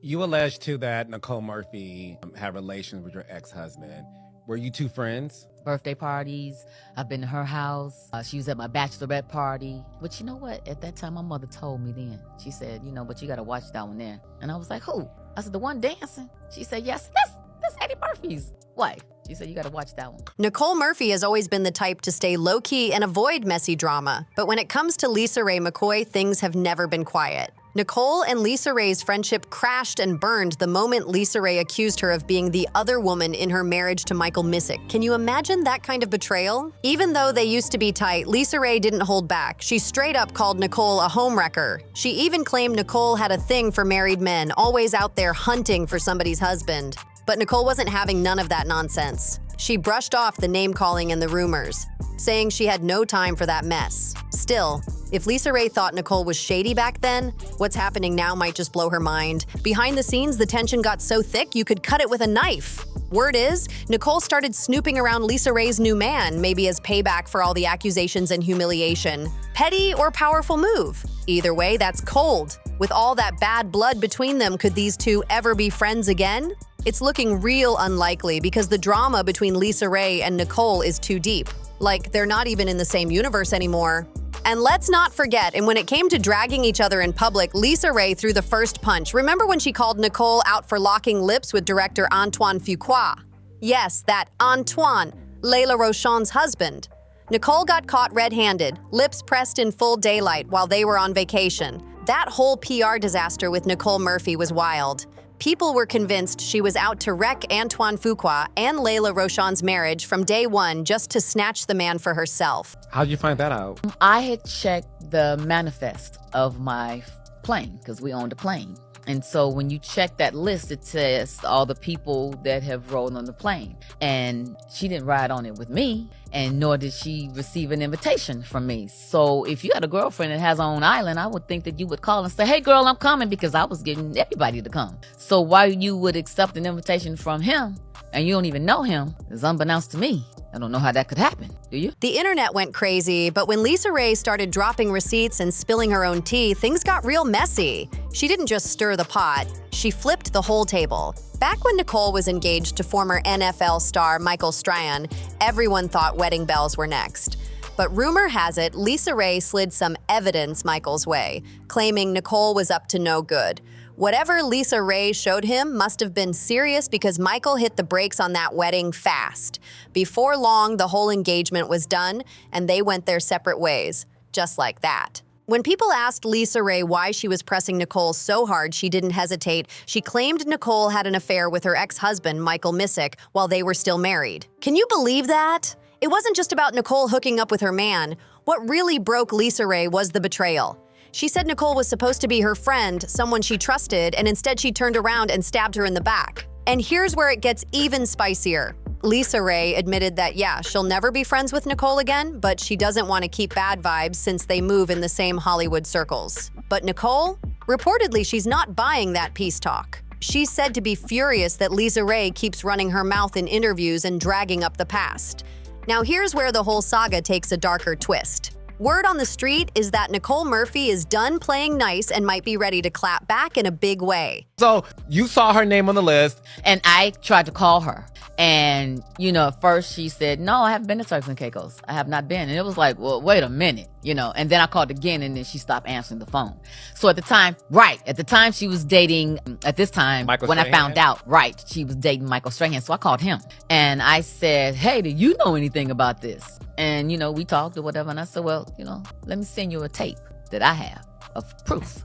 You alleged too that Nicole Murphy had relations with your ex-husband. Were you two friends? Birthday parties. I've been to her house. She was at my bachelorette party. But you know what? At that time, my mother told me then. She said, but you got to watch that one there. And I was like, who? I said, the one dancing. She said, yes, that's Eddie Murphy's wife. She said, you got to watch that one. Nicole Murphy has always been the type to stay low-key and avoid messy drama. But when it comes to Lisa Raye McCoy, things have never been quiet. Nicole and Lisa Raye's friendship crashed and burned the moment Lisa Raye accused her of being the other woman in her marriage to Michael Missick. Can you imagine that kind of betrayal? Even though they used to be tight, Lisa Raye didn't hold back. She straight up called Nicole a homewrecker. She even claimed Nicole had a thing for married men, always out there hunting for somebody's husband. But Nicole wasn't having none of that nonsense. She brushed off the name-calling and the rumors, saying she had no time for that mess. Still, if Lisa Raye thought Nicole was shady back then, what's happening now might just blow her mind. Behind the scenes, the tension got so thick you could cut it with a knife. Word is, Nicole started snooping around Lisa Raye's new man, maybe as payback for all the accusations and humiliation. Petty or powerful move? Either way, that's cold. With all that bad blood between them, could these two ever be friends again? It's looking real unlikely because the drama between Lisa Raye and Nicole is too deep. Like, they're not even in the same universe anymore. And let's not forget, and when it came to dragging each other in public, Lisa Raye threw the first punch. Remember when she called Nicole out for locking lips with director Antoine Fuqua? Yes, that Antoine, Layla Rochon's husband. Nicole got caught red-handed, lips pressed in full daylight while they were on vacation. That whole PR disaster with Nicole Murphy was wild. People were convinced she was out to wreck Antoine Fuqua and Layla Rochon's marriage from day one just to snatch the man for herself. How'd you find that out? I had checked the manifest of my plane because we owned a plane. And so when you check that list, it says all the people that have rolled on the plane. And she didn't ride on it with me, and nor did she receive an invitation from me. So if you had a girlfriend that has her own island, I would think that you would call and say, hey, girl, I'm coming, because I was getting everybody to come. So why you would accept an invitation from him and you don't even know him is unbeknownst to me. I don't know how that could happen. Do you? The internet went crazy, but when Lisa Raye started dropping receipts and spilling her own tea, things got real messy. She didn't just stir the pot, she flipped the whole table. Back when Nicole was engaged to former NFL star Michael Strahan, everyone thought wedding bells were next. But rumor has it, Lisa Raye slid some evidence Michael's way, claiming Nicole was up to no good. Whatever Lisa Raye showed him must have been serious because Michael hit the brakes on that wedding fast. Before long, the whole engagement was done, and they went their separate ways, just like that. When people asked Lisa Raye why she was pressing Nicole so hard she didn't hesitate, she claimed Nicole had an affair with her ex-husband, Michael Missick, while they were still married. Can you believe that? It wasn't just about Nicole hooking up with her man. What really broke Lisa Raye was the betrayal. She said Nicole was supposed to be her friend, someone she trusted, and instead she turned around and stabbed her in the back. And here's where it gets even spicier. Lisa Raye admitted that, yeah, she'll never be friends with Nicole again, but she doesn't want to keep bad vibes since they move in the same Hollywood circles. But Nicole? Reportedly, she's not buying that peace talk. She's said to be furious that Lisa Raye keeps running her mouth in interviews and dragging up the past. Now here's where the whole saga takes a darker twist. Word on the street is that Nicole Murphy is done playing nice and might be ready to clap back in a big way. So you saw her name on the list. And I tried to call her. And, at first she said, no, I haven't been to Turks and Caicos. I have not been. And it was like, well, wait a minute, And then I called again, and then she stopped answering the phone. So at the time she was dating, Michael when Strahan? I found out, she was dating Michael Strahan. So I called him. And I said, hey, do you know anything about this? And, we talked or whatever. And I said, well, let me send you a tape that I have of proof,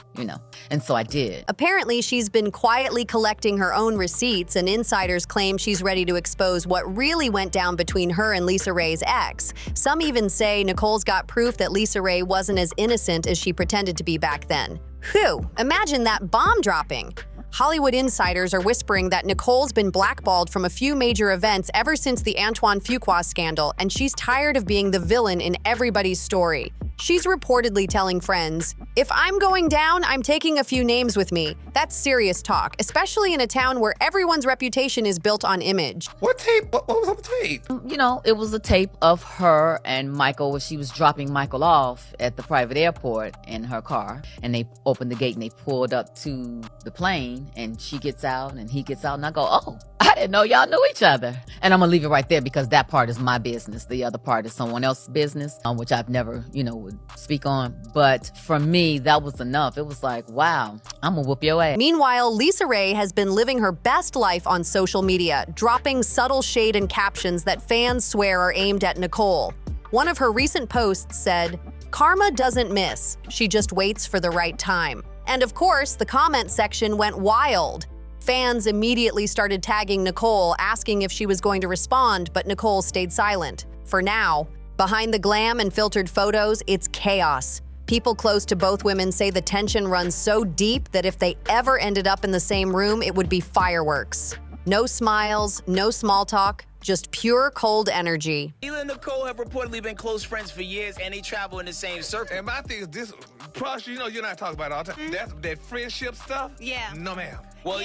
And so I did. Apparently, she's been quietly collecting her own receipts, and insiders claim she's ready to expose what really went down between her and Lisa Raye's ex. Some even say Nicole's got proof that Lisa Raye wasn't as innocent as she pretended to be back then. Whew, imagine that bomb dropping. Hollywood insiders are whispering that Nicole's been blackballed from a few major events ever since the Antoine Fuqua scandal, and she's tired of being the villain in everybody's story. She's reportedly telling friends, "If I'm going down, I'm taking a few names with me." That's serious talk, especially in a town where everyone's reputation is built on image. What tape? What was on the tape? You know, it was a tape of her and Michael where she was dropping Michael off at the private airport in her car. And they opened the gate and they pulled up to the plane and she gets out and he gets out. And I go, oh, I didn't know y'all knew each other. And I'm going to leave it right there because that part is my business. The other part is someone else's business, which I've never, would speak on. But for me, that was enough. It was like, wow, I'm going to whoop your ass. Meanwhile, Lisa Raye has been living her best life on social media, dropping subtle shade and captions that fans swear are aimed at Nicole. One of her recent posts said, "Karma doesn't miss. She just waits for the right time." And of course, the comment section went wild. Fans immediately started tagging Nicole, asking if she was going to respond, but Nicole stayed silent. For now, behind the glam and filtered photos, it's chaos. People close to both women say the tension runs so deep that if they ever ended up in the same room, it would be fireworks. No smiles, no small talk, just pure cold energy. Lila and Nicole have reportedly been close friends for years, and they travel in the same circle. And my thing is this, Prosh, you're not talking about it all the time. That's that friendship stuff? Yeah. No, ma'am. Well,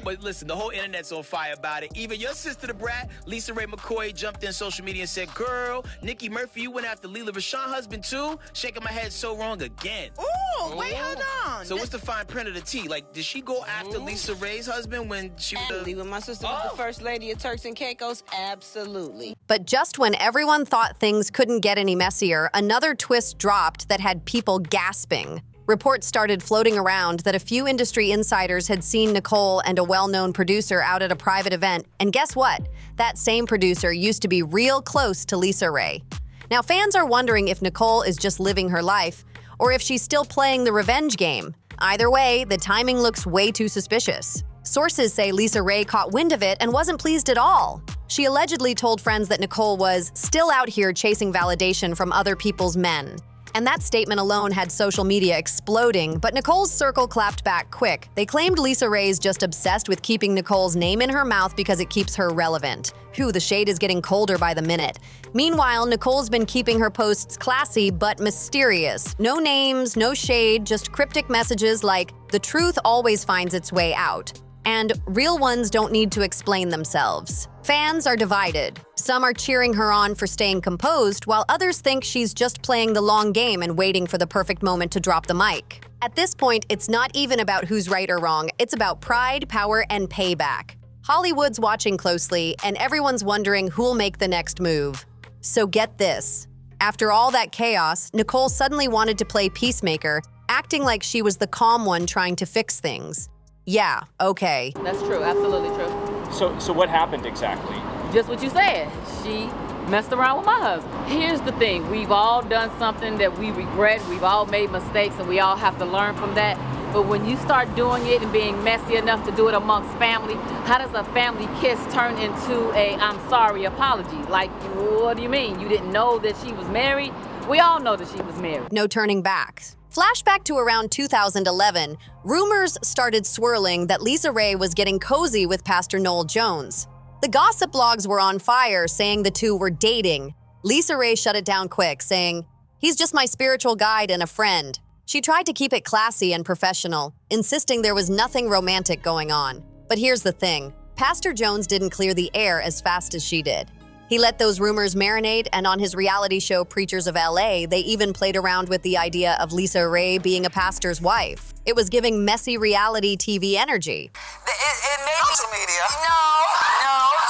but listen, the whole internet's on fire about it. Even your sister, the brat, Lisa Raye McCoy, jumped in social media and said, "Girl, Nicole Murphy, you went after Lila Rashawn's husband too?" Shaking my head so wrong again. Ooh, wait, hold on. So what's the fine print of the tea? Like, did she go after Lisa Raye's husband when she was Absolutely. When my sister was the first lady of Turks and Caicos, absolutely. But just when everyone thought things couldn't get any messier, another twist dropped that had people gasping. Reports started floating around that a few industry insiders had seen Nicole and a well-known producer out at a private event, and guess what? That same producer used to be real close to Lisa Raye. Now, fans are wondering if Nicole is just living her life, or if she's still playing the revenge game. Either way, the timing looks way too suspicious. Sources say Lisa Raye caught wind of it and wasn't pleased at all. She allegedly told friends that Nicole was still out here chasing validation from other people's men. And that statement alone had social media exploding, but Nicole's circle clapped back quick. They claimed Lisa Raye's just obsessed with keeping Nicole's name in her mouth because it keeps her relevant. Phew, the shade is getting colder by the minute. Meanwhile, Nicole's been keeping her posts classy but mysterious. No names, no shade, just cryptic messages like, "The truth always finds its way out." And real ones don't need to explain themselves. Fans are divided. Some are cheering her on for staying composed, while others think she's just playing the long game and waiting for the perfect moment to drop the mic. At this point, it's not even about who's right or wrong. It's about pride, power, and payback. Hollywood's watching closely, and everyone's wondering who'll make the next move. So get this. After all that chaos, Nicole suddenly wanted to play peacemaker, acting like she was the calm one trying to fix things. Yeah, okay. That's true, absolutely true. So what happened exactly? Just what you said. She messed around with my husband. Here's the thing. We've all done something that we regret. We've all made mistakes and we all have to learn from that. But when you start doing it and being messy enough to do it amongst family, how does a family kiss turn into a "I'm sorry" apology? Like, what do you mean? You didn't know that she was married? We all know that she was married. No turning back. Flashback to around 2011, rumors started swirling that Lisa Raye was getting cozy with Pastor Noel Jones. The gossip blogs were on fire, saying the two were dating. Lisa Raye shut it down quick, saying, "He's just my spiritual guide and a friend." She tried to keep it classy and professional, insisting there was nothing romantic going on. But here's the thing. Pastor Jones didn't clear the air as fast as she did. He let those rumors marinate, and on his reality show Preachers of LA, they even played around with the idea of Lisa Raye being a pastor's wife. It was giving messy reality TV energy. It may be social media. No,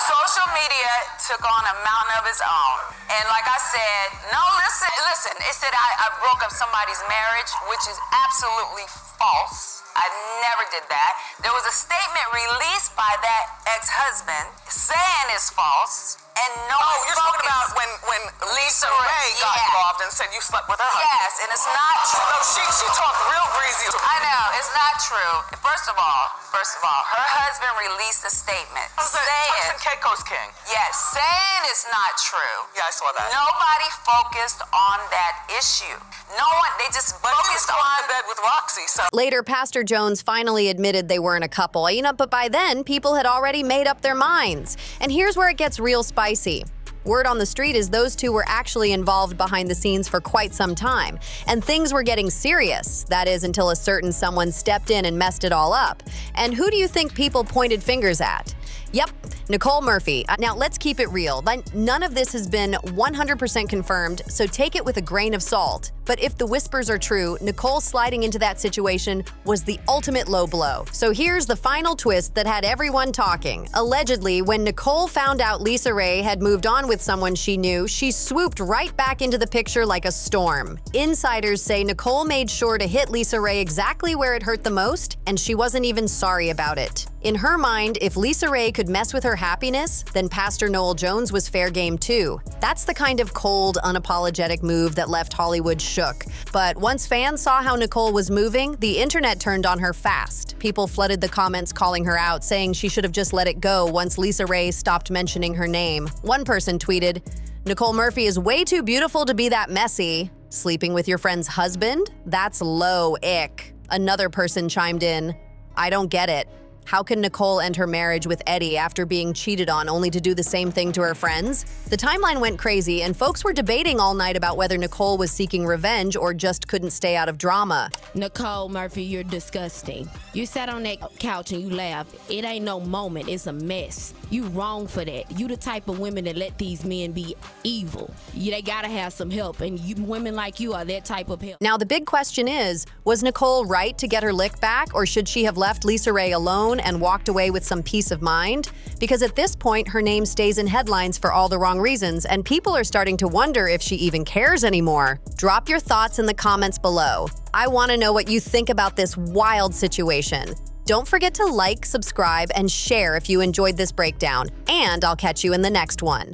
social media took on a mountain of its own. And like I said, listen, it said I broke up somebody's marriage, which is absolutely false. I never did that. There was a statement released by that ex-husband saying it's false. And no, you're talking about when Lisa Raye got involved and said you slept with her husband. Yes, and it's not true. No, she talked real breezy. I know, it's not true. First of all, her husband released a statement saying, Keiko's king. Yes, saying it's not true. Yeah, I saw that. Nobody focused on that issue. No one, they just focused on bed with Roxy. So Later, Pastor Jones finally admitted they weren't a couple, but by then, people had already made up their minds. And here's where it gets real spicy. Word on the street is those two were actually involved behind the scenes for quite some time, and things were getting serious. That is, until a certain someone stepped in and messed it all up. And who do you think people pointed fingers at? Yep, Nicole Murphy. Now, let's keep it real. None of this has been 100% confirmed, so take it with a grain of salt. But if the whispers are true, Nicole sliding into that situation was the ultimate low blow. So here's the final twist that had everyone talking. Allegedly, when Nicole found out Lisa Raye had moved on with someone she knew, she swooped right back into the picture like a storm. Insiders say Nicole made sure to hit Lisa Raye exactly where it hurt the most, and she wasn't even sorry about it. In her mind, if Lisa Raye could mess with her happiness, then Pastor Noel Jones was fair game too. That's the kind of cold, unapologetic move that left Hollywood shook. But once fans saw how Nicole was moving, the internet turned on her fast. People flooded the comments calling her out, saying she should have just let it go once Lisa Raye stopped mentioning her name. One person tweeted, "Nicole Murphy is way too beautiful to be that messy. Sleeping with your friend's husband? That's low ick." Another person chimed in, "I don't get it. How can Nicole end her marriage with Eddie after being cheated on only to do the same thing to her friends?" The timeline went crazy, and folks were debating all night about whether Nicole was seeking revenge or just couldn't stay out of drama. Nicole Murphy, you're disgusting. You sat on that couch and you laughed. It ain't no moment, it's a mess. You wrong for that. You the type of women that let these men be evil. They gotta have some help, and women like you are that type of help. Now the big question is, was Nicole right to get her lick back, or should she have left Lisa Raye alone and walked away with some peace of mind? Because at this point, her name stays in headlines for all the wrong reasons, and people are starting to wonder if she even cares anymore. Drop your thoughts in the comments below. I want to know what you think about this wild situation. Don't forget to like, subscribe, and share if you enjoyed this breakdown, and I'll catch you in the next one.